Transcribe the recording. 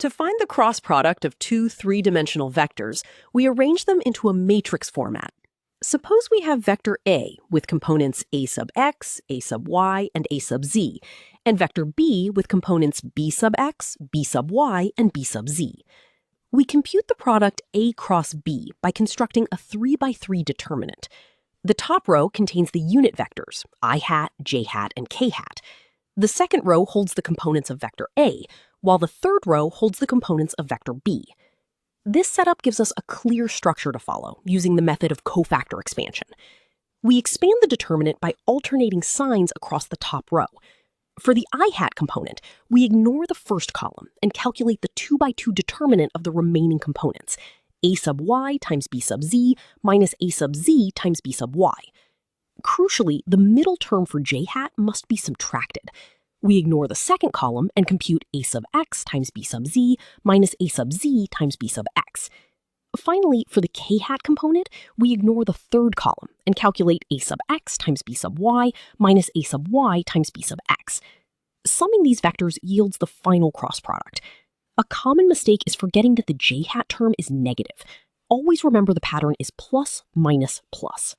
To find the cross product of two three-dimensional vectors, we arrange them into a matrix format. Suppose we have vector A with components a sub x, a sub y, and a sub z, and vector B with components b sub x, b sub y, and b sub z. We compute the product A cross B by constructing a 3x3 determinant. The top row contains the unit vectors, I hat, j hat, and k hat. The second row holds the components of vector A, while the third row holds the components of vector B. This setup gives us a clear structure to follow using the method of cofactor expansion. We expand the determinant by alternating signs across the top row. For the I hat component, we ignore the first column and calculate the 2x2 determinant of the remaining components, a sub y times b sub z minus a sub z times b sub y. Crucially, the middle term for j hat must be subtracted. We ignore the second column and compute a sub x times b sub z minus a sub z times b sub x. Finally, for the k hat component, we ignore the third column and calculate a sub x times b sub y minus a sub y times b sub x. Summing these vectors yields the final cross product. A common mistake is forgetting that the j hat term is negative. Always remember the pattern is plus minus plus.